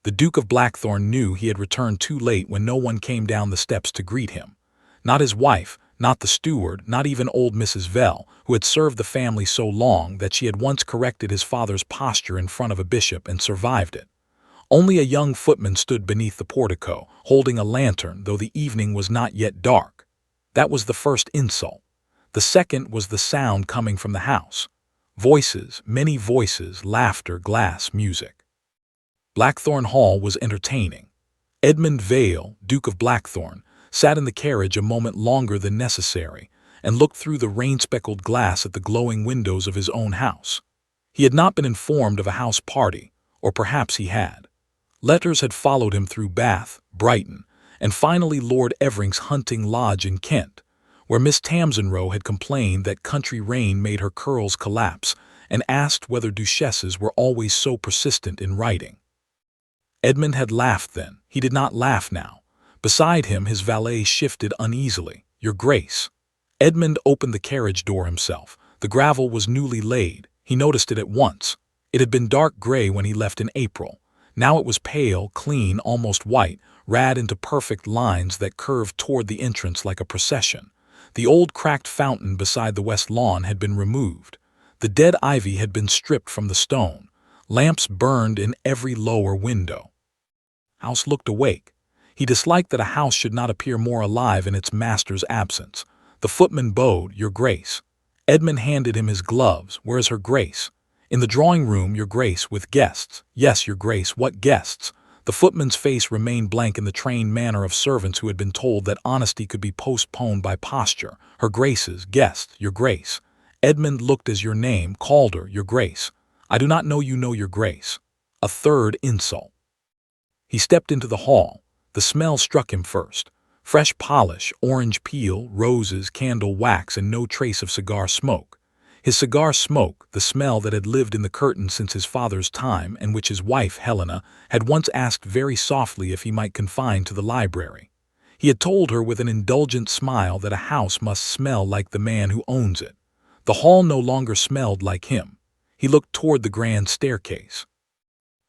The Duke of Blackthorn knew he had returned too late when no one came down the steps to greet him. Not his wife, not the steward, not even old Mrs. Vell, who had served the family so long that she had once corrected his father's posture in front of a bishop and survived it. Only a young footman stood beneath the portico, holding a lantern, though the evening was not yet dark. That was the first insult. The second was the sound coming from the house. Voices, many voices, laughter, glass, music. Blackthorn Hall was entertaining. Edmund Vale, Duke of Blackthorn, sat in the carriage a moment longer than necessary and looked through the rain-speckled glass at the glowing windows of his own house. He had not been informed of a house party, or perhaps he had. Letters had followed him through Bath, Brighton, and finally Lord Evering's hunting lodge in Kent, where Miss Tamsinroe had complained that country rain made her curls collapse and asked whether duchesses were always so persistent in writing. Edmund had laughed then. He did not laugh now. Beside him his valet shifted uneasily. "Your Grace." Edmund opened the carriage door himself. The gravel was newly laid. He noticed it at once. It had been dark gray when he left in April. Now it was pale, clean, almost white, rad into perfect lines that curved toward the entrance like a procession. The old cracked fountain beside the west lawn had been removed. The dead ivy had been stripped from the stone. Lamps burned in every lower window. House looked awake. He disliked that a house should not appear more alive in its master's absence. The footman bowed, "Your Grace." Edmund handed him his gloves. "Where is her Grace?" "In the drawing-room, Your Grace, with guests." "Yes, Your Grace, what guests?" The footman's face remained blank in the trained manner of servants who had been told that honesty could be postponed by posture. "Her Grace's guests, Your Grace." Edmund looked as "Your name," called her, "Your Grace." "I do not know you know Your Grace." A third insult. He stepped into the hall. The smell struck him first. Fresh polish, orange peel, roses, candle wax, and no trace of cigar smoke. His cigar smoke, the smell that had lived in the curtain since his father's time and which his wife, Helena, had once asked very softly if he might confine to the library. He had told her with an indulgent smile that a house must smell like the man who owns it. The hall no longer smelled like him. He looked toward the grand staircase.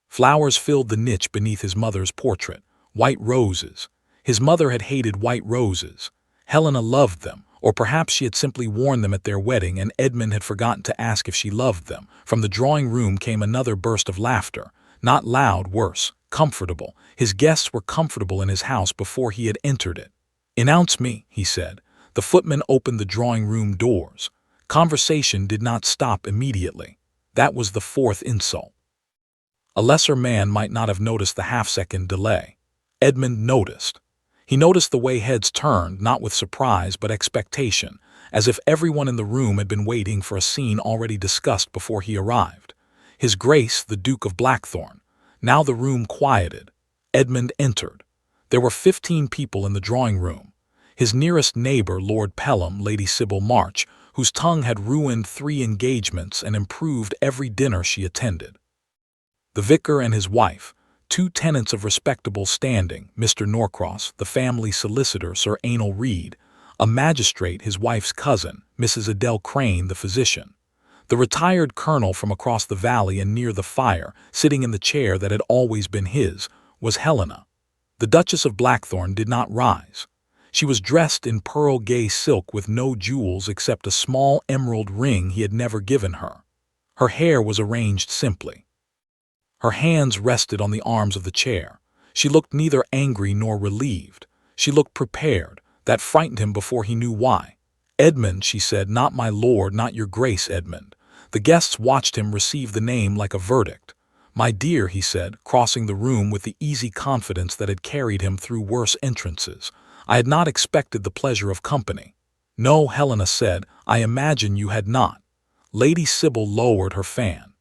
Flowers filled the niche beneath his mother's portrait. White roses. His mother had hated white roses. Helena loved them, or perhaps she had simply worn them at their wedding and Edmund had forgotten to ask if she loved them. From the drawing-room came another burst of laughter. Not loud, worse, comfortable. His guests were comfortable in his house before he had entered it. "Announce me," he said. The footman opened the drawing-room doors. Conversation did not stop immediately. That was the fourth insult. A lesser man might not have noticed the half-second delay. Edmund noticed. He noticed the way heads turned, not with surprise but expectation, as if everyone in the room had been waiting for a scene already discussed before he arrived. His Grace, the Duke of Blackthorn. Now the room quieted. Edmund entered. There were 15 people in the drawing-room. His nearest neighbor, Lord Pelham, Lady Sybil March, whose tongue had ruined 3 engagements and improved every dinner she attended. The vicar and his wife, 2 tenants of respectable standing, Mr. Norcross, the family solicitor, Sir Anal Reed, a magistrate, his wife's cousin, Mrs. Adele Crane, the physician. The retired colonel from across the valley and near the fire, sitting in the chair that had always been his, was Helena. The Duchess of Blackthorn did not rise. She was dressed in pearl gay silk with no jewels except a small emerald ring he had never given her. Her hair was arranged simply. Her hands rested on the arms of the chair. She looked neither angry nor relieved. She looked prepared. That frightened him before he knew why. "Edmund," she said, "not my lord, not your Grace, Edmund." The guests watched him receive the name like a verdict. "My dear," he said, crossing the room with the easy confidence that had carried him through worse entrances, "I had not expected the pleasure of company." "No," Helena said, "I imagine you had not." Lady Sybil lowered her fan.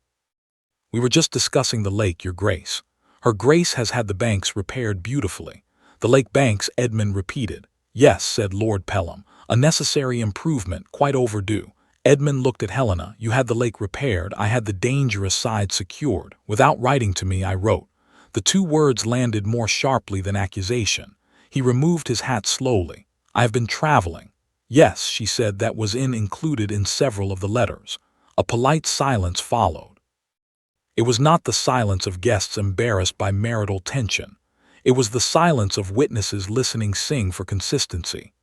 "We were just discussing the lake, Your Grace. Her Grace has had the banks repaired beautifully." "The lake banks," Edmund repeated. "Yes," said Lord Pelham, "a necessary improvement, quite overdue." Edmund looked at Helena. "You had the lake repaired, I had the dangerous side secured. Without writing to me, I wrote." The 2 words landed more sharply than accusation. He removed his hat slowly. "I have been traveling." "Yes," she said, "that was included in several of the letters." A polite silence followed. It was not the silence of guests embarrassed by marital tension. It was the silence of witnesses listening sing for consistency.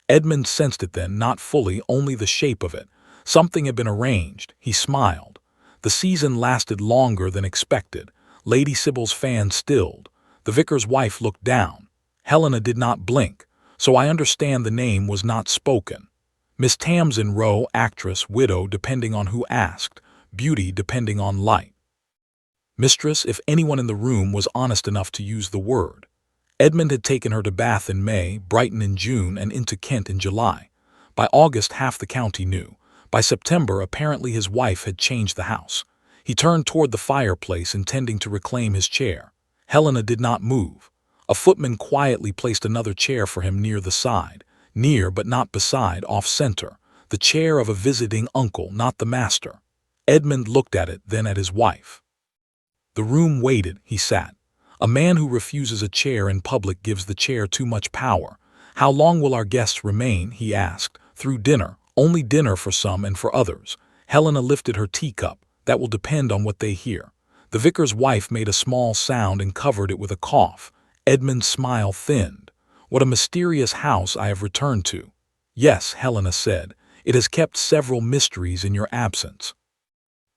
Edmund sensed it then, not fully, only the shape of it. Something had been arranged. He smiled. The season lasted longer than expected. Lady Sybil's fan stilled. The vicar's wife looked down. Helena did not blink, so I understand the name was not spoken. Miss Tamsin Rowe, actress, widow depending on who asked, beauty depending on light. Mistress, if anyone in the room was honest enough to use the word. Edmund had taken her to Bath in May, Brighton in June, and into Kent in July. By August, half the county knew. By September, apparently his wife had changed the house. He turned toward the fireplace, intending to reclaim his chair. Helena did not move. A footman quietly placed another chair for him near the side, near but not beside, off-center, the chair of a visiting uncle, not the master. Edmund looked at it, then at his wife. The room waited. He sat. A man who refuses a chair in public gives the chair too much power. How long will our guests remain, he asked. Through dinner. Only dinner for some and for others. Helena lifted her teacup. That will depend on what they hear. The vicar's wife made a small sound and covered it with a cough. Edmund's smile thinned. What a mysterious house I have returned to. Yes, Helena said. It has kept several mysteries in your absence.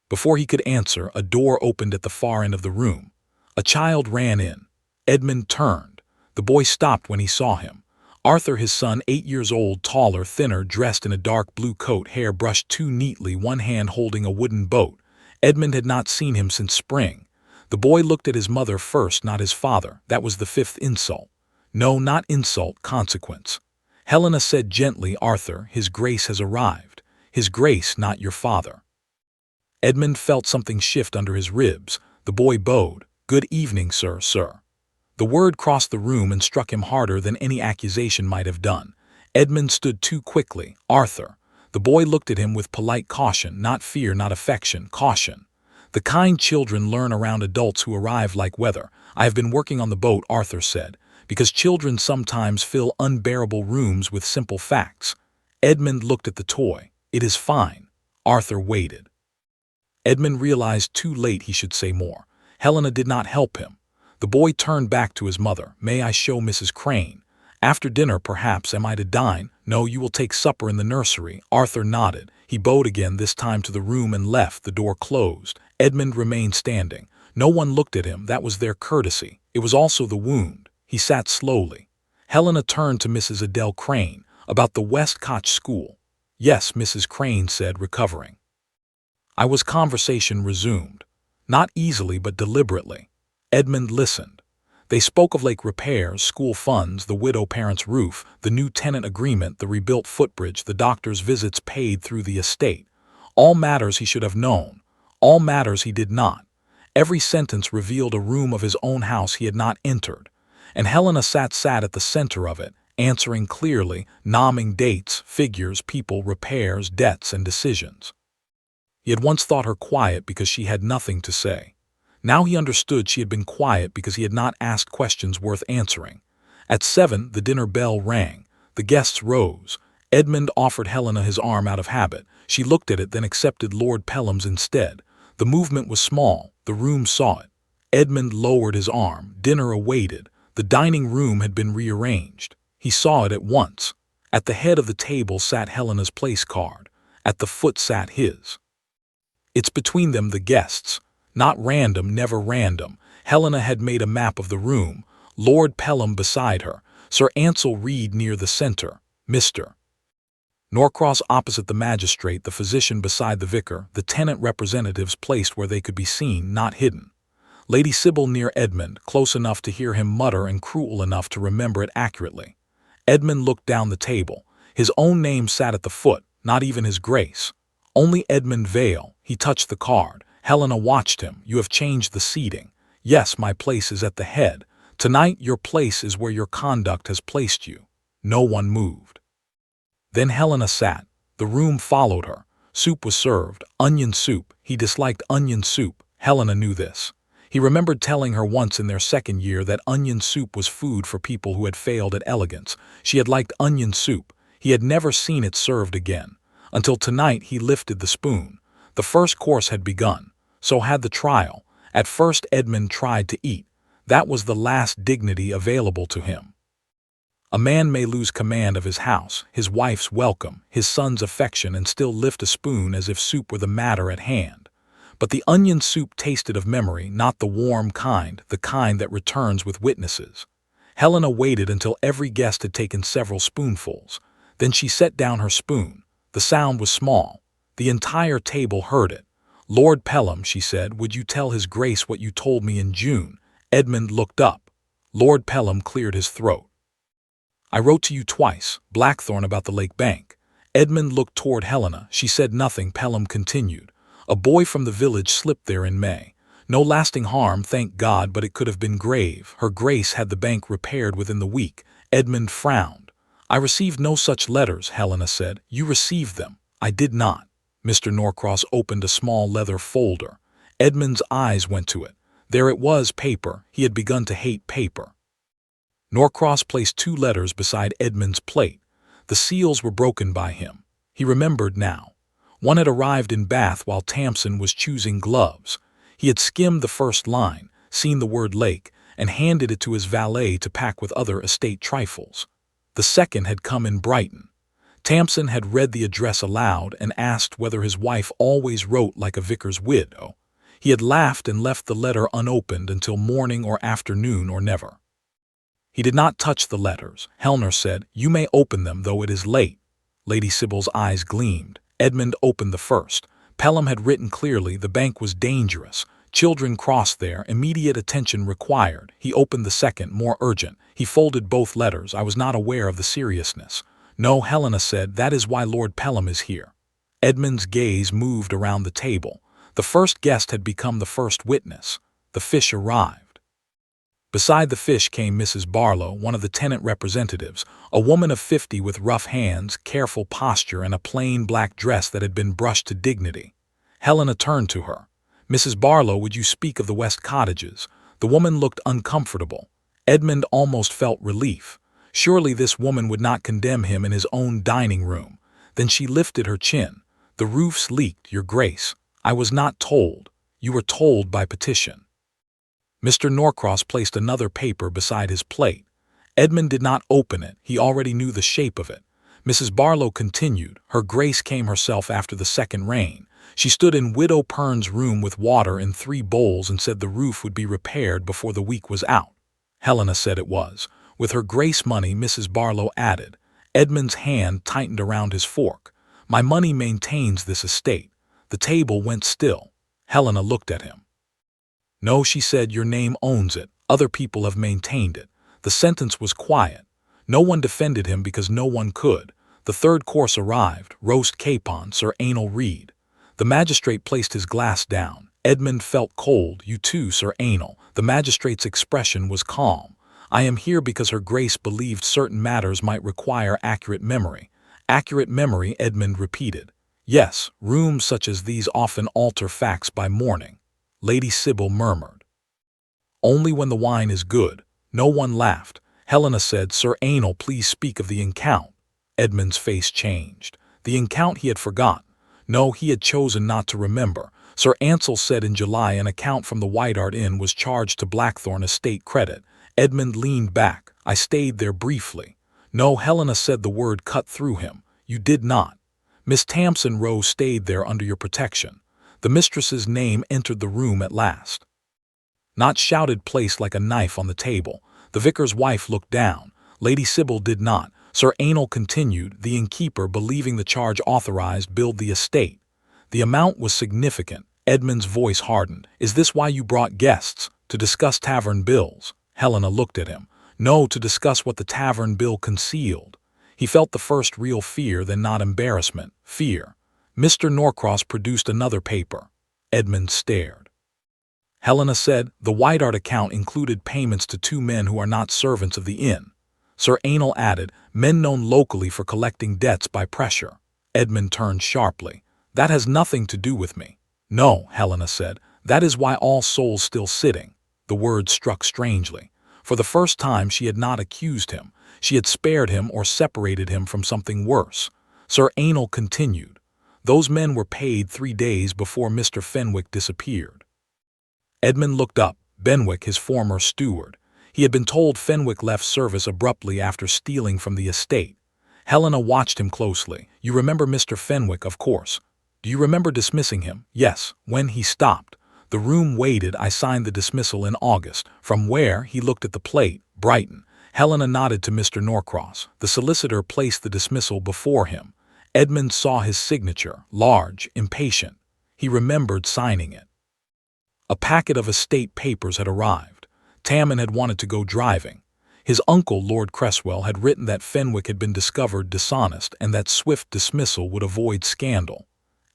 Before he could answer, a door opened at the far end of the room. A child ran in. Edmund turned. The boy stopped when he saw him. Arthur, his son, 8 years old, taller, thinner, dressed in a dark blue coat, hair brushed too neatly, one hand holding a wooden boat. Edmund had not seen him since spring. The boy looked at his mother first, not his father. That was the fifth insult. No, not insult, consequence. Helena said gently, Arthur, His Grace has arrived. His Grace, not your father. Edmund felt something shift under his ribs. The boy bowed. Good evening, sir, sir. The word crossed the room and struck him harder than any accusation might have done. Edmund stood too quickly. Arthur. The boy looked at him with polite caution, not fear, not affection, caution. The kind children learn around adults who arrive like weather. I have been working on the boat, Arthur said, because children sometimes fill unbearable rooms with simple facts. Edmund looked at the toy. It is fine. Arthur waited. Edmund realized too late he should say more. Helena did not help him. The boy turned back to his mother. May I show Mrs. Crane? After dinner, perhaps. Am I to dine? No, you will take supper in the nursery. Arthur nodded. He bowed again, this time to the room, and left. The door closed. Edmund remained standing. No one looked at him. That was their courtesy. It was also the wound. He sat slowly. Helena turned to Mrs. Adele Crane. About the Westcott School. Yes, Mrs. Crane said, recovering. Conversation resumed. Not easily, but deliberately. Edmund listened. They spoke of lake repairs, school funds, the widow parents' roof, the new tenant agreement, the rebuilt footbridge, the doctor's visits paid through the estate. All matters he should have known. All matters he did not. Every sentence revealed a room of his own house he had not entered. And Helena sat at the center of it, answering clearly, nomming dates, figures, people, repairs, debts, and decisions. He had once thought her quiet because she had nothing to say. Now he understood she had been quiet because he had not asked questions worth answering. At 7, the dinner bell rang. The guests rose. Edmund offered Helena his arm out of habit. She looked at it, then accepted Lord Pelham's instead. The movement was small. The room saw it. Edmund lowered his arm. Dinner awaited. The dining room had been rearranged. He saw it at once. At the head of the table sat Helena's place card. At the foot sat his. It's between them, the guests. Not random, never random. Helena had made a map of the room. Lord Pelham beside her. Sir Ansel Reed near the center. Mr. Norcross opposite the magistrate, the physician beside the vicar, the tenant representatives placed where they could be seen, not hidden. Lady Sybil near Edmund, close enough to hear him mutter and cruel enough to remember it accurately. Edmund looked down the table. His own name sat at the foot, not even his grace. Only Edmund Vale. He touched the card. Helena watched him. You have changed the seating. Yes, my place is at the head. Tonight your place is where your conduct has placed you. No one moved. Then Helena sat. The room followed her. Soup was served. Onion soup. He disliked onion soup. Helena knew this. He remembered telling her once in their second year that onion soup was food for people who had failed at elegance. She had liked onion soup. He had never seen it served again. Until tonight he lifted the spoon. The first course had begun. So had the trial. At first Edmund tried to eat. That was the last dignity available to him. A man may lose command of his house, his wife's welcome, his son's affection, and still lift a spoon as if soup were the matter at hand. But the onion soup tasted of memory, not the warm kind, the kind that returns with witnesses. Helena waited until every guest had taken several spoonfuls. Then she set down her spoon. The sound was small. The entire table heard it. "Lord Pelham," she said, "would you tell His Grace what you told me in June?" Edmund looked up. Lord Pelham cleared his throat. "I wrote to you twice, Blackthorn, about the lake bank." Edmund looked toward Helena. She said nothing. Pelham continued. "A boy from the village slipped there in May. No lasting harm, thank God, but it could have been grave. Her Grace had the bank repaired within the week." Edmund frowned. "I received no such letters," Helena said. "You received them." "I did not." Mr. Norcross opened a small leather folder. Edmund's eyes went to it. There it was, paper. He had begun to hate paper. Norcross placed 2 letters beside Edmund's plate. The seals were broken by him. He remembered now. One had arrived in Bath while Tamsin was choosing gloves. He had skimmed the first line, seen the word lake, and handed it to his valet to pack with other estate trifles. The second had come in Brighton. Tamsin had read the address aloud and asked whether his wife always wrote like a vicar's widow. He had laughed and left the letter unopened until morning or afternoon or never. He did not touch the letters. Helena said, "You may open them, though it is late." Lady Sybil's eyes gleamed. Edmund opened the first. Pelham had written clearly the bank was dangerous. Children crossed there, immediate attention required. He opened the second, more urgent. He folded both letters. "I was not aware of the seriousness." "No," Helena said, "that is why Lord Pelham is here." Edmund's gaze moved around the table. The first guest had become the first witness. The fish arrived. Beside the fish came Mrs. Barlow, one of the tenant representatives, a woman of 50 with rough hands, careful posture, and a plain black dress that had been brushed to dignity. Helena turned to her. "Mrs. Barlow, would you speak of the West Cottages?" The woman looked uncomfortable. Edmund almost felt relief. Surely this woman would not condemn him in his own dining room. Then she lifted her chin. "The roof's leaked, Your Grace. I was not told. You were told by petition." Mr. Norcross placed another paper beside his plate. Edmund did not open it. He already knew the shape of it. Mrs. Barlow continued. "Her Grace came herself after the second rain. She stood in Widow Pern's room with water in 3 bowls and said the roof would be repaired before the week was out." Helena said it was. "With her Grace money," Mrs. Barlow added. Edmund's hand tightened around his fork. "My money maintains this estate." The table went still. Helena looked at him. "No," she said, "your name owns it. Other people have maintained it." The sentence was quiet. No one defended him because no one could. The third course arrived, roast capon, Sir Anal Reed. The magistrate placed his glass down. Edmund felt cold. "You too, Sir Anal." The magistrate's expression was calm. "I am here because Her Grace believed certain matters might require accurate memory." "Accurate memory," Edmund repeated. "Yes, rooms such as these often alter facts by morning." Lady Sybil murmured. "Only when the wine is good." No one laughed. Helena said, "Sir Anal, please speak of the account." Edmund's face changed. The account he had forgotten. No, he had chosen not to remember. Sir Ansell said in July an account from the White Hart Inn was charged to Blackthorn estate credit. Edmund leaned back. "I stayed there briefly." "No," Helena said. The word cut through him. "You did not. Miss Tamsin Rowe stayed there under your protection." The mistress's name entered the room at last. Not shouted, placed like a knife on the table. The vicar's wife looked down. Lady Sybil did not. Sir Anal continued. "The innkeeper, believing the charge authorized, billed the estate." The amount was significant. Edmund's voice hardened. "Is this why you brought guests? To discuss tavern bills?" Helena looked at him. "No, to discuss what the tavern bill concealed." He felt the first real fear, then not embarrassment, fear. Mr. Norcross produced another paper. Edmund stared. Helena said, "The White Hart account included payments to 2 men who are not servants of the inn." Sir Anal added, "Men known locally for collecting debts by pressure." Edmund turned sharply. "That has nothing to do with me." "No," Helena said, "that is why All Souls still sitting." The word struck strangely. For the first time she had not accused him. She had spared him or separated him from something worse. Sir Anal continued. "Those men were paid 3 days before Mr. Fenwick disappeared." Edmund looked up. Benwick, his former steward. He had been told Fenwick left service abruptly after stealing from the estate. Helena watched him closely. You remember Mr. Fenwick, of course. Do you remember dismissing him? Yes, when he stopped. The room waited. I signed the dismissal in August. From where? He looked at the plate. Brighton. Helena nodded to Mr. Norcross. The solicitor placed the dismissal before him. Edmund saw his signature, large, impatient. He remembered signing it. A packet of estate papers had arrived. Tammin had wanted to go driving. His uncle, Lord Cresswell, had written that Fenwick had been discovered dishonest and that swift dismissal would avoid scandal.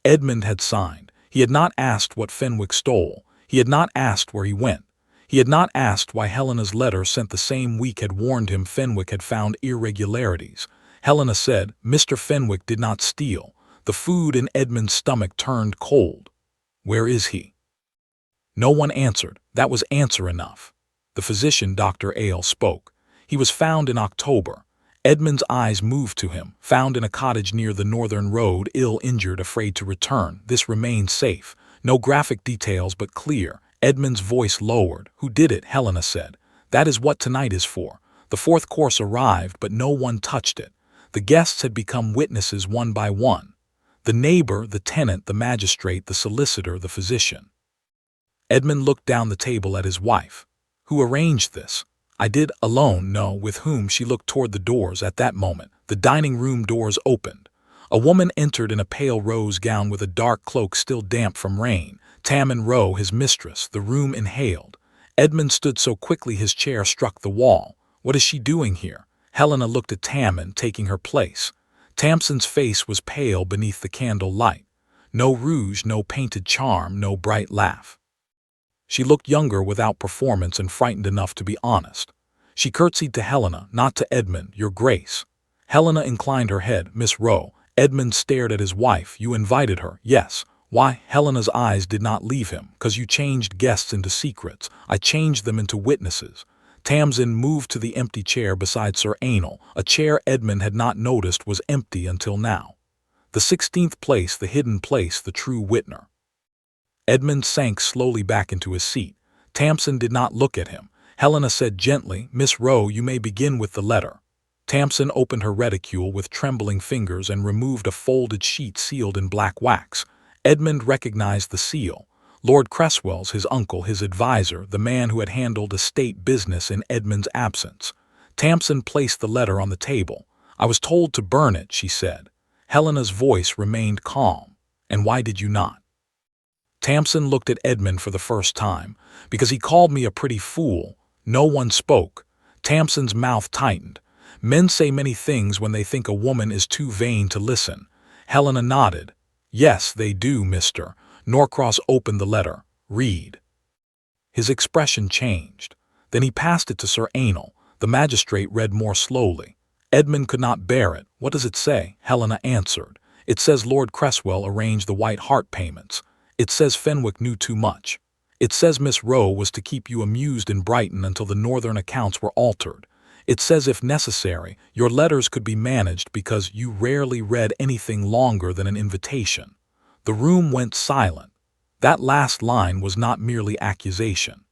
Edmund had signed. He had not asked what Fenwick stole. He had not asked where he went. He had not asked why Helena's letter sent the same week had warned him Fenwick had found irregularities. Helena said, Mr. Fenwick did not steal. The food in Edmund's stomach turned cold. Where is he? No one answered. That was answer enough. The physician, Dr. Ale, spoke. He was found in October. Edmund's eyes moved to him. Found in a cottage near the northern road, ill, injured, afraid to return. This remained safe. No graphic details, but clear. Edmund's voice lowered. Who did it? Helena said. That is what tonight is for. The fourth course arrived, but no one touched it. The guests had become witnesses one by one. The neighbor, the tenant, the magistrate, the solicitor, the physician. Edmund looked down the table at his wife. Who arranged this? I did, alone. No, with whom? She looked toward the doors. At that moment, the dining room doors opened. A woman entered in a pale rose gown with a dark cloak still damp from rain. Tammin Rowe, his mistress. The room inhaled. Edmund stood so quickly his chair struck the wall. What is she doing here? Helena looked at Tammin, taking her place. Tamsin's face was pale beneath the candle light. No rouge, no painted charm, no bright laugh. She looked younger without performance and frightened enough to be honest. She curtsied to Helena, not to Edmund. Your Grace. Helena inclined her head. Miss Rowe. Edmund stared at his wife. You invited her? Yes. Why? Helena's eyes did not leave him. 'Cause you changed guests into secrets. I changed them into witnesses. Tamsin moved to the empty chair beside Sir Anal, a chair Edmund had not noticed was empty until now. The 16th place, the hidden place, the true witner. Edmund sank slowly back into his seat. Tamsin did not look at him. Helena said gently, Miss Rowe, you may begin with the letter. Tamsin opened her reticule with trembling fingers and removed a folded sheet sealed in black wax. Edmund recognized the seal. Lord Cresswell's, his uncle, his advisor, the man who had handled estate business in Edmund's absence. Tamsin placed the letter on the table. I was told to burn it, she said. Helena's voice remained calm. And why did you not? Tamsin looked at Edmund for the first time. Because he called me a pretty fool. No one spoke. Tamsin's mouth tightened. Men say many things when they think a woman is too vain to listen. Helena nodded. Yes, they do, Mr. Norcross opened the letter. Read. His expression changed. Then he passed it to Sir Anal. The magistrate read more slowly. Edmund could not bear it. What does it say? Helena answered. It says Lord Cresswell arranged the White Hart payments. It says Fenwick knew too much. It says Miss Rowe was to keep you amused in Brighton until the northern accounts were altered. It says if necessary, your letters could be managed because you rarely read anything longer than an invitation. The room went silent. That last line was not merely accusation.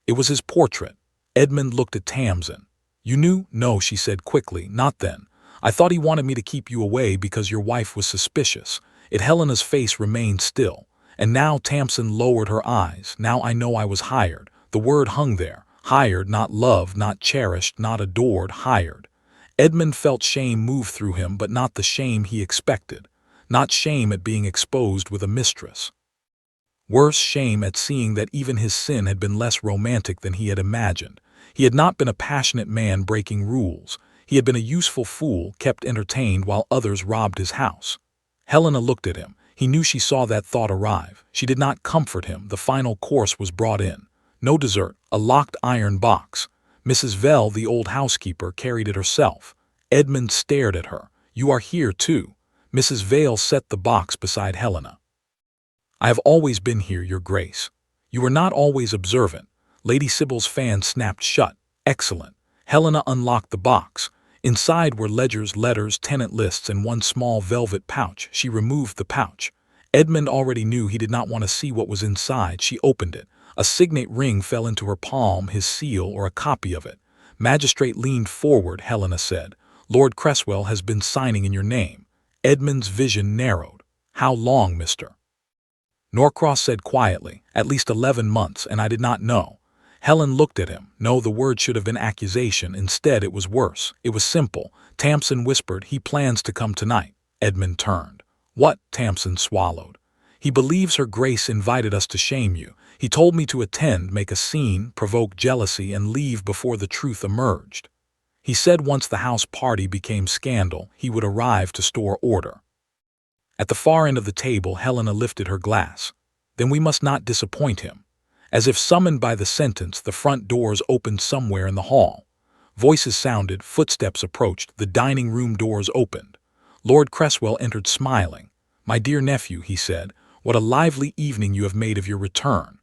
It was his portrait. Edmund looked at Tamsin. You knew? No, she said quickly, not then. I thought he wanted me to keep you away because your wife was suspicious. Helena's face remained still. And now Tamsin lowered her eyes. Now I know I was hired. The word hung there. Hired, not loved, not cherished, not adored, hired. Edmund felt shame move through him, but not the shame he expected. Not shame at being exposed with a mistress. Worse, shame at seeing that even his sin had been less romantic than he had imagined. He had not been a passionate man breaking rules. He had been a useful fool kept entertained while others robbed his house. Helena looked at him. He knew she saw that thought arrive. She did not comfort him. The final course was brought in. No dessert, a locked iron box. Mrs. Vell, the old housekeeper, carried it herself. Edmund stared at her. You are here, too. Mrs. Vale set the box beside Helena. I have always been here, Your Grace. You were not always observant. Lady Sybil's fan snapped shut. Excellent. Helena unlocked the box. Inside were ledgers, letters, tenant lists, and one small velvet pouch. She removed the pouch. Edmund already knew he did not want to see what was inside. She opened it. A signet ring fell into her palm, his seal or a copy of it. Magistrate leaned forward. Helena said, "Lord Cresswell has been signing in your name." Edmund's vision narrowed. "How long, Mr. Norcross said quietly, "At least 11 months, and I did not know." Helen looked at him. No, the word should have been accusation. Instead, it was worse. It was simple. Tamsin whispered, "He plans to come tonight." Edmund turned. "What?" Tamsin swallowed. "He believes Her Grace invited us to shame you. He told me to attend, make a scene, provoke jealousy, and leave before the truth emerged. He said once the house party became scandal, he would arrive to restore order." At the far end of the table, Helena lifted her glass. "Then we must not disappoint him." As if summoned by the sentence, the front doors opened somewhere in the hall. Voices sounded, footsteps approached, the dining room doors opened. Lord Cresswell entered smiling. "My dear nephew," he said, "what a lively evening you have made of your return."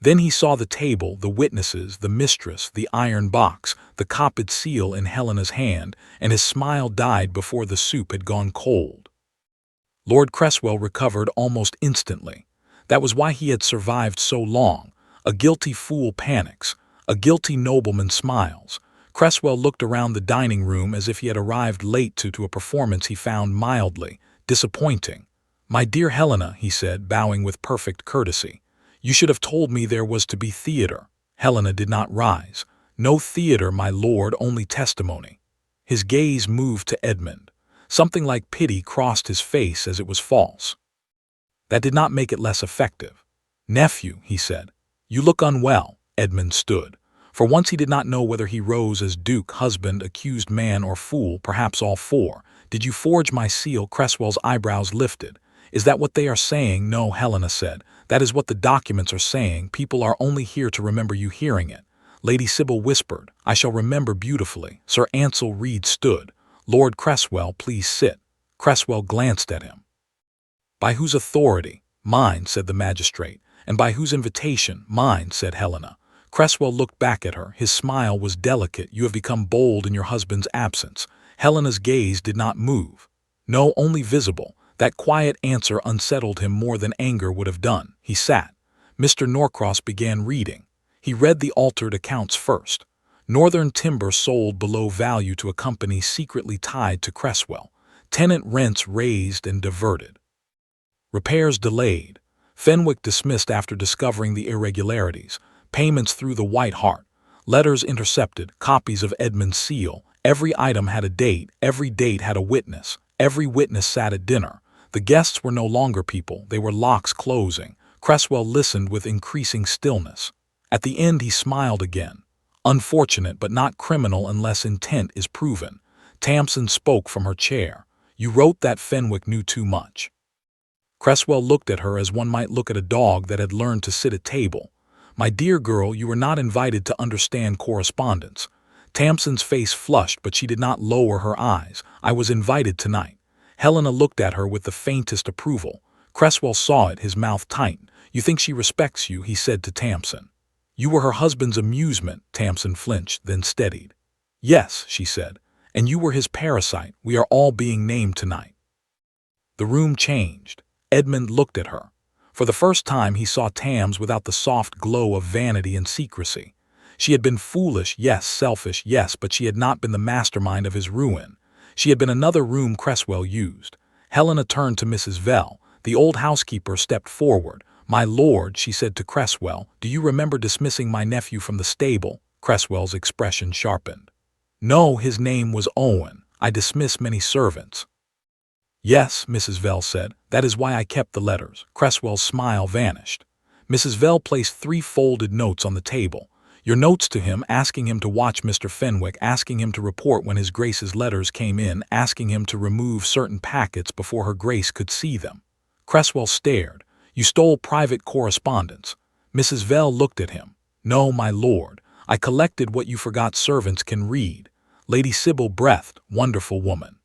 Then he saw the table, the witnesses, the mistress, the iron box, the copied seal in Helena's hand, and his smile died before the soup had gone cold. Lord Cresswell recovered almost instantly. That was why he had survived so long. A guilty fool panics. A guilty nobleman smiles. Cresswell looked around the dining room as if he had arrived late to a performance he found mildly disappointing. "My dear Helena," he said, bowing with perfect courtesy, "you should have told me there was to be theater." Helena did not rise. "No theater, my lord, only testimony." His gaze moved to Edmund. Something like pity crossed his face as it was false. That did not make it less effective. "Nephew," he said, "you look unwell." Edmund stood. For once he did not know whether he rose as duke, husband, accused man, or fool, perhaps all four. "Did you forge my seal?" Cresswell's eyebrows lifted. "Is that what they are saying?" "No," Helena said. "That is what the documents are saying. People are only here to remember you hearing it." Lady Sybil whispered, "I shall remember beautifully." Sir Ansel Reed stood. "Lord Cresswell, please sit." Cresswell glanced at him. "By whose authority?" "Mine," said the magistrate. "And by whose invitation?" "Mine," said Helena. Cresswell looked back at her. His smile was delicate. "You have become bold in your husband's absence." Helena's gaze did not move. No, only visible. That quiet answer unsettled him more than anger would have done. He sat. Mr. Norcross began reading. He read the altered accounts first. Northern timber sold below value to a company secretly tied to Cresswell. Tenant rents raised and diverted. Repairs delayed. Fenwick dismissed after discovering the irregularities. Payments through the White Hart. Letters intercepted. Copies of Edmund's seal. Every item had a date. Every date had a witness. Every witness sat at dinner. The guests were no longer people. They were locks closing. Cresswell listened with increasing stillness. At the end he smiled again. "Unfortunate, but not criminal unless intent is proven." Tamsin spoke from her chair. "You wrote that Fenwick knew too much." Cresswell looked at her as one might look at a dog that had learned to sit at table. "My dear girl, you were not invited to understand correspondence." Tamsin's face flushed, but she did not lower her eyes. "I was invited tonight." Helena looked at her with the faintest approval. Cresswell saw it, his mouth tightened. "You think she respects you?" he said to Tamsin. "You were her husband's amusement." Tamsin flinched, then steadied. "Yes," she said, "and you were his parasite. We are all being named tonight." The room changed. Edmund looked at her. For the first time he saw Tams without the soft glow of vanity and secrecy. She had been foolish, yes, selfish, yes, but she had not been the mastermind of his ruin. She had been another room Cresswell used. Helena turned to Mrs. Vell. The old housekeeper stepped forward. "My lord," she said to Cresswell, "do you remember dismissing my nephew from the stable?" Cresswell's expression sharpened. "No, his name was Owen. I dismiss many servants." "Yes," Mrs. Vell said, "that is why I kept the letters." Cresswell's smile vanished. Mrs. Vell placed 3 folded notes on the table. "Your notes to him, asking him to watch Mr. Fenwick, asking him to report when His Grace's letters came in, asking him to remove certain packets before Her Grace could see them." Cresswell stared. "You stole private correspondence." Mrs. Vell looked at him. "No, my lord. I collected what you forgot servants can read." Lady Sybil breathed. "Wonderful woman."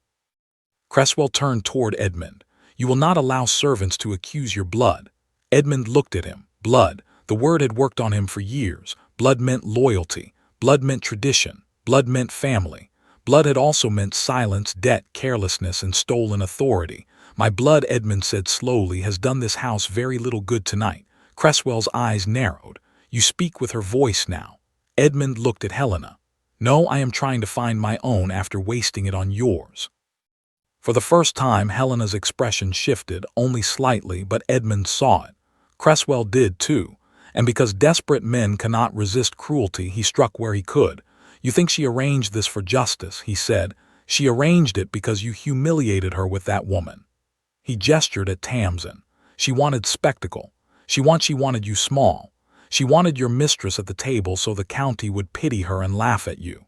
Cresswell turned toward Edmund. "You will not allow servants to accuse your blood." Edmund looked at him. Blood. The word had worked on him for years. Blood meant loyalty. Blood meant tradition. Blood meant family. Blood had also meant silence, debt, carelessness, and stolen authority. "My blood," Edmund said slowly, "has done this house very little good tonight." Cresswell's eyes narrowed. You speak with her voice now. Edmund looked at Helena. No, I am trying to find my own after wasting it on yours. For the first time, Helena's expression shifted, only slightly, but Edmund saw it. Cresswell did too, and because desperate men cannot resist cruelty, he struck where he could. You think she arranged this for justice, he said. She arranged it because you humiliated her with that woman. He gestured at Tamsin. She wanted spectacle. She wanted you small. She wanted your mistress at the table so the county would pity her and laugh at you.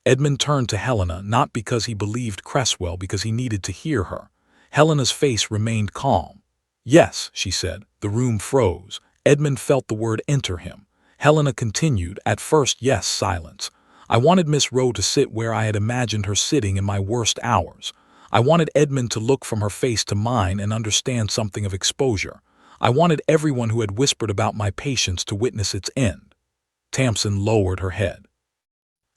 Edmund turned to Helena, not because he believed Cresswell, because he needed to hear her. Helena's face remained calm. Yes, she said. The room froze. Edmund felt the word enter him. Helena continued, at first, yes, silence. I wanted Miss Rowe to sit where I had imagined her sitting in my worst hours. I wanted Edmund to look from her face to mine and understand something of exposure. I wanted everyone who had whispered about my patience to witness its end. Tamsin lowered her head.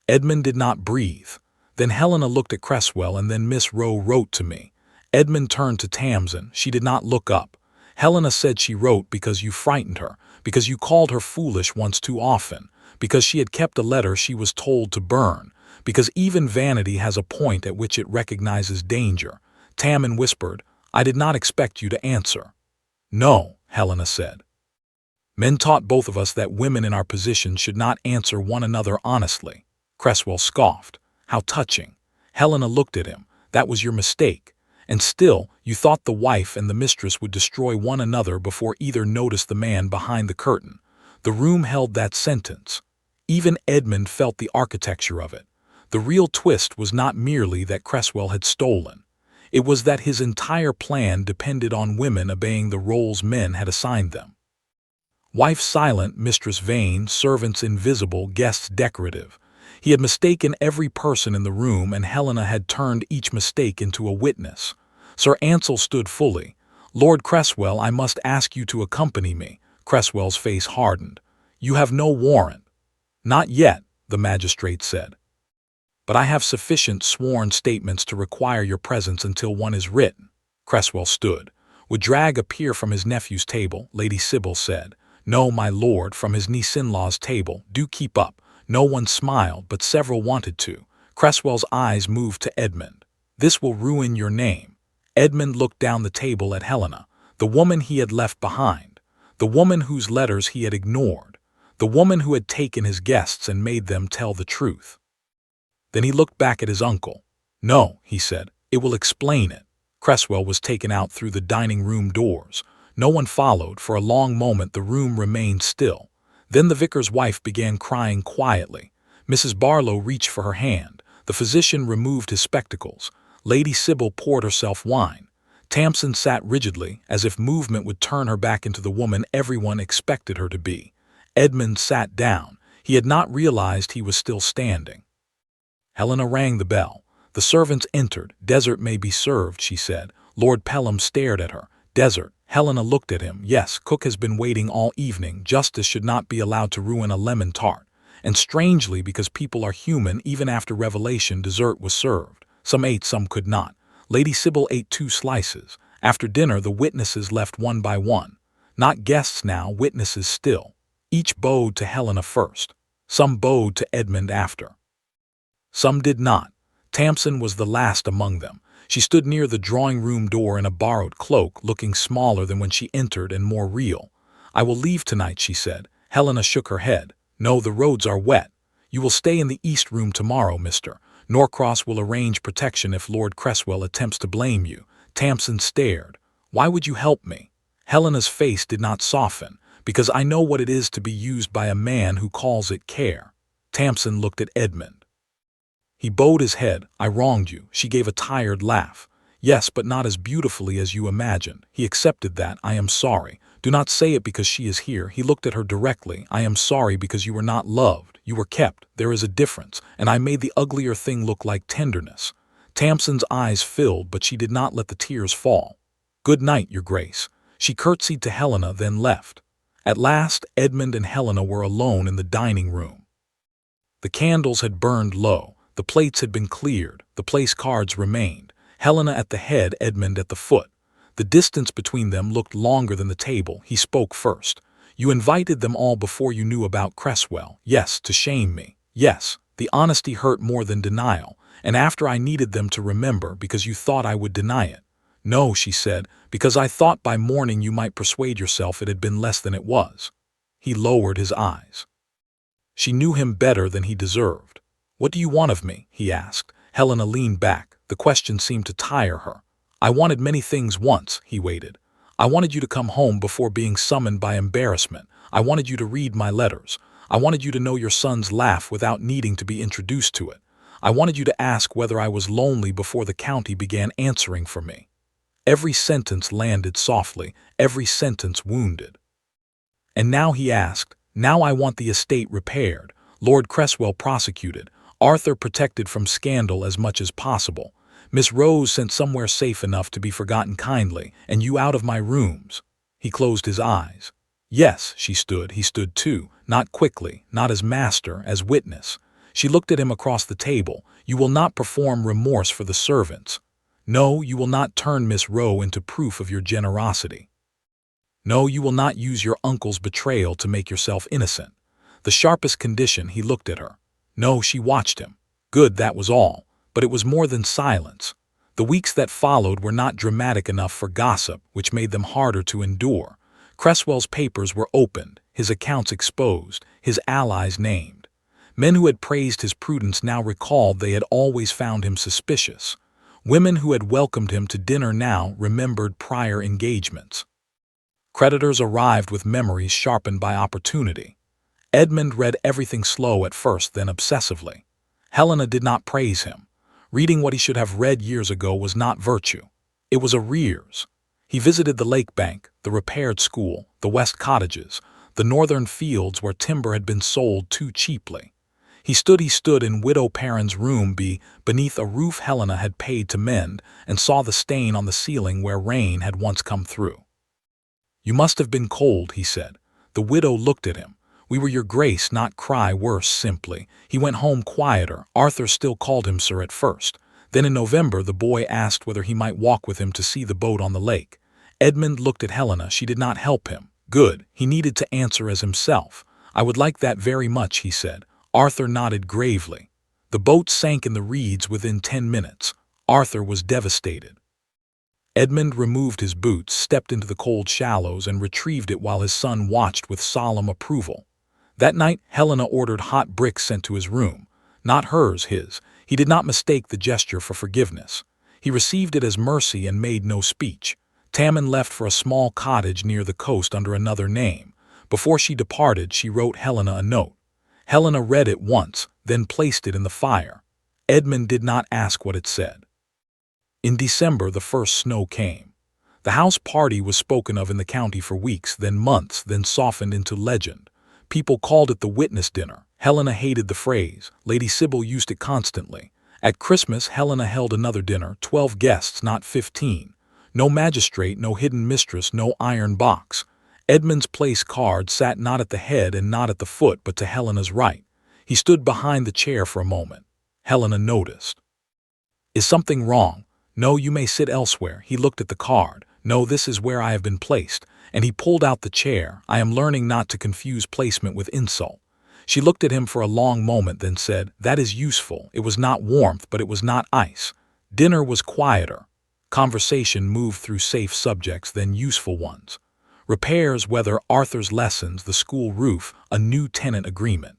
Edmund did not breathe. Then Helena looked at Cresswell, and then Miss Rowe wrote to me. Edmund turned to Tamsin. She did not look up. Helena said she wrote because you frightened her, because you called her foolish once too often, because she had kept a letter she was told to burn, because even vanity has a point at which it recognizes danger. Tamsin whispered, I did not expect you to answer. No, Helena said. Men taught both of us that women in our position should not answer one another honestly. Cresswell scoffed. How touching. Helena looked at him. That was your mistake. And still, you thought the wife and the mistress would destroy one another before either noticed the man behind the curtain. The room held that sentence. Even Edmund felt the architecture of it. The real twist was not merely that Cresswell had stolen. It was that his entire plan depended on women obeying the roles men had assigned them. Wife silent, mistress vain, servants invisible, guests decorative. He had mistaken every person in the room, and Helena had turned each mistake into a witness. Sir Ansell stood fully. Lord Cresswell, I must ask you to accompany me. Cresswell's face hardened. You have no warrant. Not yet, the magistrate said. But I have sufficient sworn statements to require your presence until one is written. Cresswell stood. Would drag appear from his nephew's table? Lady Sybil said. No, my lord, from his niece-in-law's table. Do keep up. No one smiled, but several wanted to. Cresswell's eyes moved to Edmund. This will ruin your name. Edmund looked down the table at Helena, the woman he had left behind, the woman whose letters he had ignored, the woman who had taken his guests and made them tell the truth. Then he looked back at his uncle. No, he said, it will explain it. Cresswell was taken out through the dining room doors. No one followed. For a long moment the room remained still. Then the vicar's wife began crying quietly. Mrs. Barlow reached for her hand. The physician removed his spectacles. Lady Sybil poured herself wine. Tamsin sat rigidly, as if movement would turn her back into the woman everyone expected her to be. Edmund sat down. He had not realized he was still standing. Helena rang the bell. The servants entered. Dessert may be served, she said. Lord Pelham stared at her. Dessert. Helena looked at him. Yes, cook has been waiting all evening. Justice should not be allowed to ruin a lemon tart. And strangely, because people are human, even after revelation, dessert was served. Some ate, some could not. Lady Sybil ate 2 slices. After dinner, the witnesses left one by one. Not guests now, witnesses still. Each bowed to Helena first. Some bowed to Edmund after. Some did not. Tamsin was the last among them. She stood near the drawing-room door in a borrowed cloak, looking smaller than when she entered and more real. I will leave tonight, she said. Helena shook her head. No, the roads are wet. You will stay in the East Room tomorrow, Mr. Norcross will arrange protection if Lord Cresswell attempts to blame you. Tamsin stared. Why would you help me? Helena's face did not soften. Because I know what it is to be used by a man who calls it care. Tamsin looked at Edmund. He bowed his head. I wronged you. She gave a tired laugh. Yes, but not as beautifully as you imagined. He accepted that. I am sorry. Do not say it because she is here. He looked at her directly. I am sorry because you were not loved. You were kept. There is a difference. And I made the uglier thing look like tenderness. Tamsin's eyes filled, but she did not let the tears fall. Good night, your grace. She curtsied to Helena, then left. At last, Edmund and Helena were alone in the dining room. The candles had burned low. The plates had been cleared. The place cards remained. Helena at the head, Edmund at the foot. The distance between them looked longer than the table. He spoke first. You invited them all before you knew about Cresswell. Yes, to shame me. Yes, the honesty hurt more than denial, and after I needed them to remember because you thought I would deny it. No, she said, because I thought by morning you might persuade yourself it had been less than it was. He lowered his eyes. She knew him better than he deserved. What do you want of me? He asked. Helena leaned back. The question seemed to tire her. I wanted many things once, he waited. I wanted you to come home before being summoned by embarrassment. I wanted you to read my letters. I wanted you to know your son's laugh without needing to be introduced to it. I wanted you to ask whether I was lonely before the county began answering for me. Every sentence landed softly, every sentence wounded. And now he asked, now I want the estate repaired, Lord Cresswell prosecuted, Arthur protected from scandal as much as possible, Miss Rose sent somewhere safe enough to be forgotten kindly, and you out of my rooms. He closed his eyes. Yes, he stood too, not quickly, not as master, as witness. She looked at him across the table. You will not perform remorse for the servants. No, you will not turn Miss Rowe into proof of your generosity. No, you will not use your uncle's betrayal to make yourself innocent. The sharpest condition, he looked at her. No, she watched him. Good, that was all. But it was more than silence. The weeks that followed were not dramatic enough for gossip, which made them harder to endure. Cresswell's papers were opened, his accounts exposed, his allies named. Men who had praised his prudence now recalled they had always found him suspicious. Women who had welcomed him to dinner now remembered prior engagements. Creditors arrived with memories sharpened by opportunity. Edmund read everything slow at first, then obsessively. Helena did not praise him. Reading what he should have read years ago was not virtue. It was arrears. He visited the lake bank, the repaired school, the west cottages, the northern fields where timber had been sold too cheaply. He stood in Widow Perrin's room beneath a roof Helena had paid to mend, and saw the stain on the ceiling where rain had once come through. You must have been cold, he said. The widow looked at him. We were your grace, not cry worse, simply. He went home quieter. Arthur still called him sir at first. Then in November the boy asked whether he might walk with him to see the boat on the lake. Edmund looked at Helena. She did not help him. Good. He needed to answer as himself. I would like that very much, he said. Arthur nodded gravely. The boat sank in the reeds within 10 minutes. Arthur was devastated. Edmund removed his boots, stepped into the cold shallows, and retrieved it while his son watched with solemn approval. That night, Helena ordered hot bricks sent to his room. Not hers, his. He did not mistake the gesture for forgiveness. He received it as mercy and made no speech. Tammin left for a small cottage near the coast under another name. Before she departed, she wrote Helena a note. Helena read it once, then placed it in the fire. Edmund did not ask what it said. In December, the first snow came. The house party was spoken of in the county for weeks, then months, then softened into legend. People called it the witness dinner. Helena hated the phrase. Lady Sybil used it constantly. At Christmas, Helena held another dinner, 12 guests, not 15. No magistrate, no hidden mistress, no iron box. Edmund's place card sat not at the head and not at the foot, but to Helena's right. He stood behind the chair for a moment. Helena noticed. Is something wrong? No, you may sit elsewhere. He looked at the card. No, this is where I have been placed. And he pulled out the chair. I am learning not to confuse placement with insult. She looked at him for a long moment, then said, that is useful. It was not warmth, but it was not ice. Dinner was quieter. Conversation moved through safe subjects, then useful ones. Repairs, weather, Arthur's lessons, the school roof, a new tenant agreement.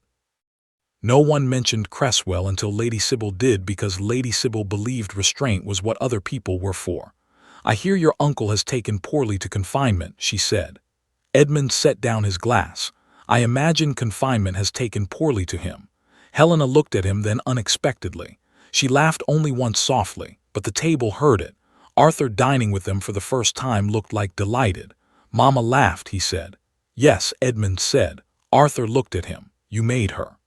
No one mentioned Cresswell until Lady Sybil did, because Lady Sybil believed restraint was what other people were for. I hear your uncle has taken poorly to confinement, she said. Edmund set down his glass. I imagine confinement has taken poorly to him. Helena looked at him then unexpectedly. She laughed only once softly, but the table heard it. Arthur dining with them for the first time looked like delighted. Mama laughed, he said. Yes, Edmund said. Arthur looked at him. You made her.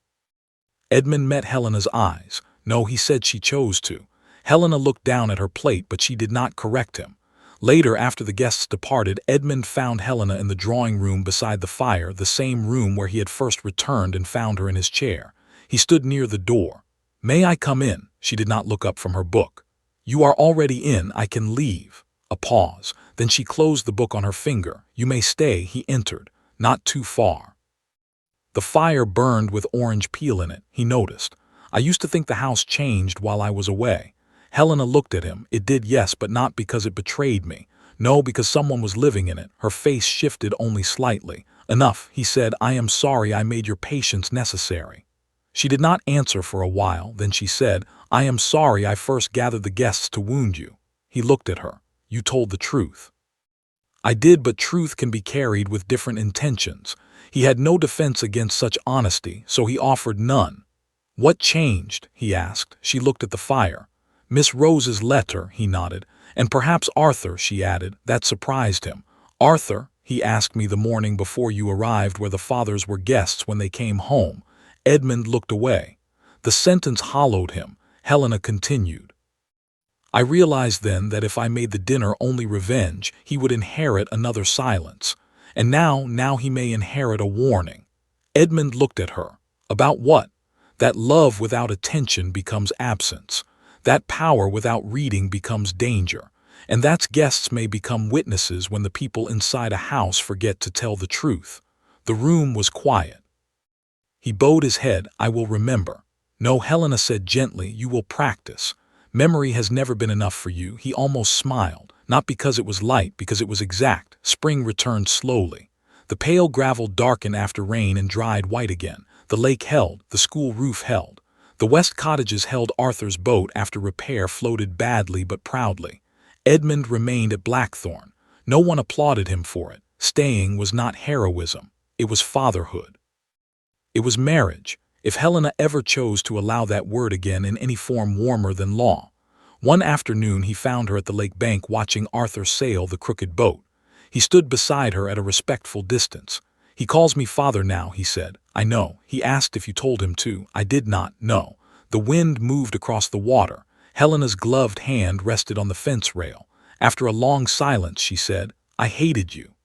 Edmund met Helena's eyes. No, he said she chose to. Helena looked down at her plate, but she did not correct him. Later, after the guests departed, Edmund found Helena in the drawing room beside the fire, the same room where he had first returned, and found her in his chair. He stood near the door. May I come in? She did not look up from her book. You are already in. I can leave. A pause. Then she closed the book on her finger. You may stay. He entered. not too far. The fire burned with orange peel in it, he noticed. I used to think the house changed while I was away. Helena looked at him. It did, yes, but not because it betrayed me. No, because someone was living in it. Her face shifted only slightly. Enough, he said. I am sorry I made your patience necessary. She did not answer for a while. Then she said, I am sorry I first gathered the guests to wound you. He looked at her. You told the truth. I did, but truth can be carried with different intentions. He had no defense against such honesty, so he offered none. What changed? He asked. She looked at the fire. Miss Rose's letter, he nodded. And perhaps Arthur, she added. That surprised him. Arthur, he asked me the morning before you arrived where the fathers were guests when they came home. Edmund looked away. The sentence hollowed him. Helena continued. I realized then that if I made the dinner only revenge, he would inherit another silence. And now he may inherit a warning. Edmund looked at her. About what? That love without attention becomes absence. That power without reading becomes danger. And that's guests may become witnesses when the people inside a house forget to tell the truth. The room was quiet. He bowed his head. I will remember. No, Helena said gently, you will practice. Memory has never been enough for you. He almost smiled, not because it was light, because it was exact. Spring returned slowly. The pale gravel darkened after rain and dried white again. The lake held, the school roof held. The West cottages held. Arthur's boat after repair floated badly but proudly. Edmund remained at Blackthorn. No one applauded him for it. Staying was not heroism. It was fatherhood. It was marriage, if Helena ever chose to allow that word again in any form warmer than law. One afternoon he found her at the lake bank watching Arthur sail the crooked boat. He stood beside her at a respectful distance. He calls me father now, he said. I know. He asked if you told him to. I did not, no. The wind moved across the water. Helena's gloved hand rested on the fence rail. After a long silence, she said, I hated you.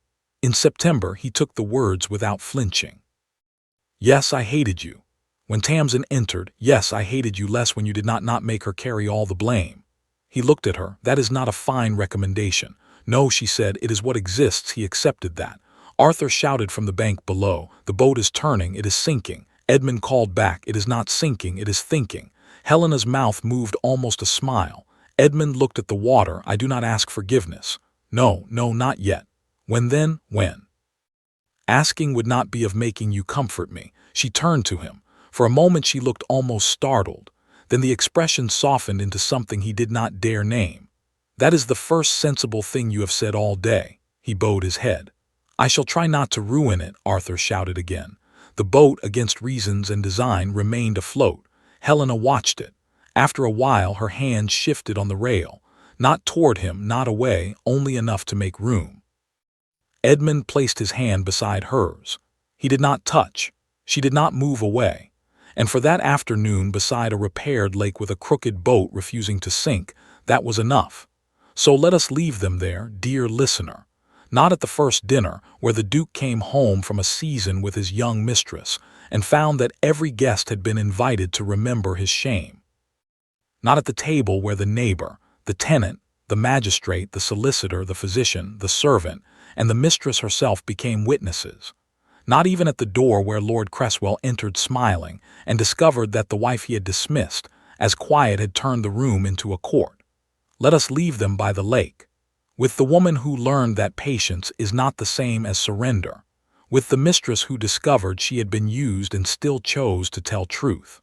In September, he took the words without flinching. Yes, I hated you. When Tamsin entered, yes, I hated you less when you did not make her carry all the blame. He looked at her. That is not a fine recommendation. No, she said, it is what exists. He accepted that. Arthur shouted from the bank below. The boat is turning, it is sinking. Edmund called back, it is not sinking, it is thinking. Helena's mouth moved almost a smile. Edmund looked at the water. I do not ask forgiveness. No, not yet. When then? When? Asking would not be of making you comfort me. She turned to him. For a moment she looked almost startled. Then the expression softened into something he did not dare name. That is the first sensible thing you have said all day. He bowed his head. I shall try not to ruin it, Arthur shouted again. The boat, against reasons and design, remained afloat. Helena watched it. After a while her hand shifted on the rail. Not toward him, not away, only enough to make room. Edmund placed his hand beside hers. He did not touch. She did not move away. And for that afternoon, beside a repaired lake with a crooked boat refusing to sink, that was enough. So let us leave them there, dear listener. Not at the first dinner, where the Duke came home from a season with his young mistress, and found that every guest had been invited to remember his shame. Not at the table where the neighbor, the tenant, the magistrate, the solicitor, the physician, the servant, and the mistress herself became witnesses. Not even at the door where Lord Cresswell entered smiling and discovered that the wife he had dismissed, as quiet, had turned the room into a court. Let us leave them by the lake. With the woman who learned that patience is not the same as surrender. With the mistress who discovered she had been used and still chose to tell truth.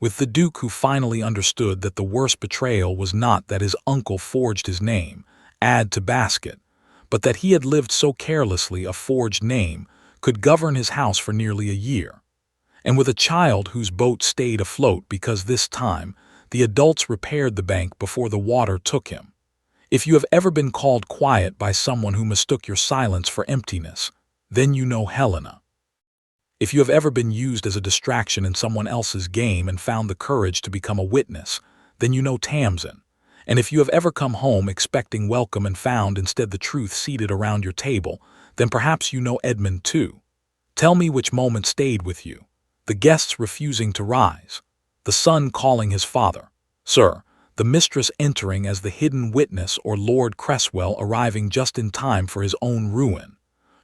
With the Duke who finally understood that the worst betrayal was not that his uncle forged his name, add to basket, but that he had lived so carelessly a forged name could govern his house for nearly a year. And with a child whose boat stayed afloat because this time the adults repaired the bank before the water took him. If you have ever been called quiet by someone who mistook your silence for emptiness, then you know Helena. If you have ever been used as a distraction in someone else's game and found the courage to become a witness, then you know Tamsin. And if you have ever come home expecting welcome and found instead the truth seated around your table, then perhaps you know Edmund too. Tell me which moment stayed with you. The guests refusing to rise. The son calling his father, Sir. The mistress entering as the hidden witness, or Lord Cresswell arriving just in time for his own ruin.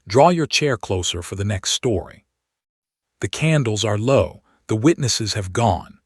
Draw your chair closer for the next story. The candles are low, the witnesses have gone.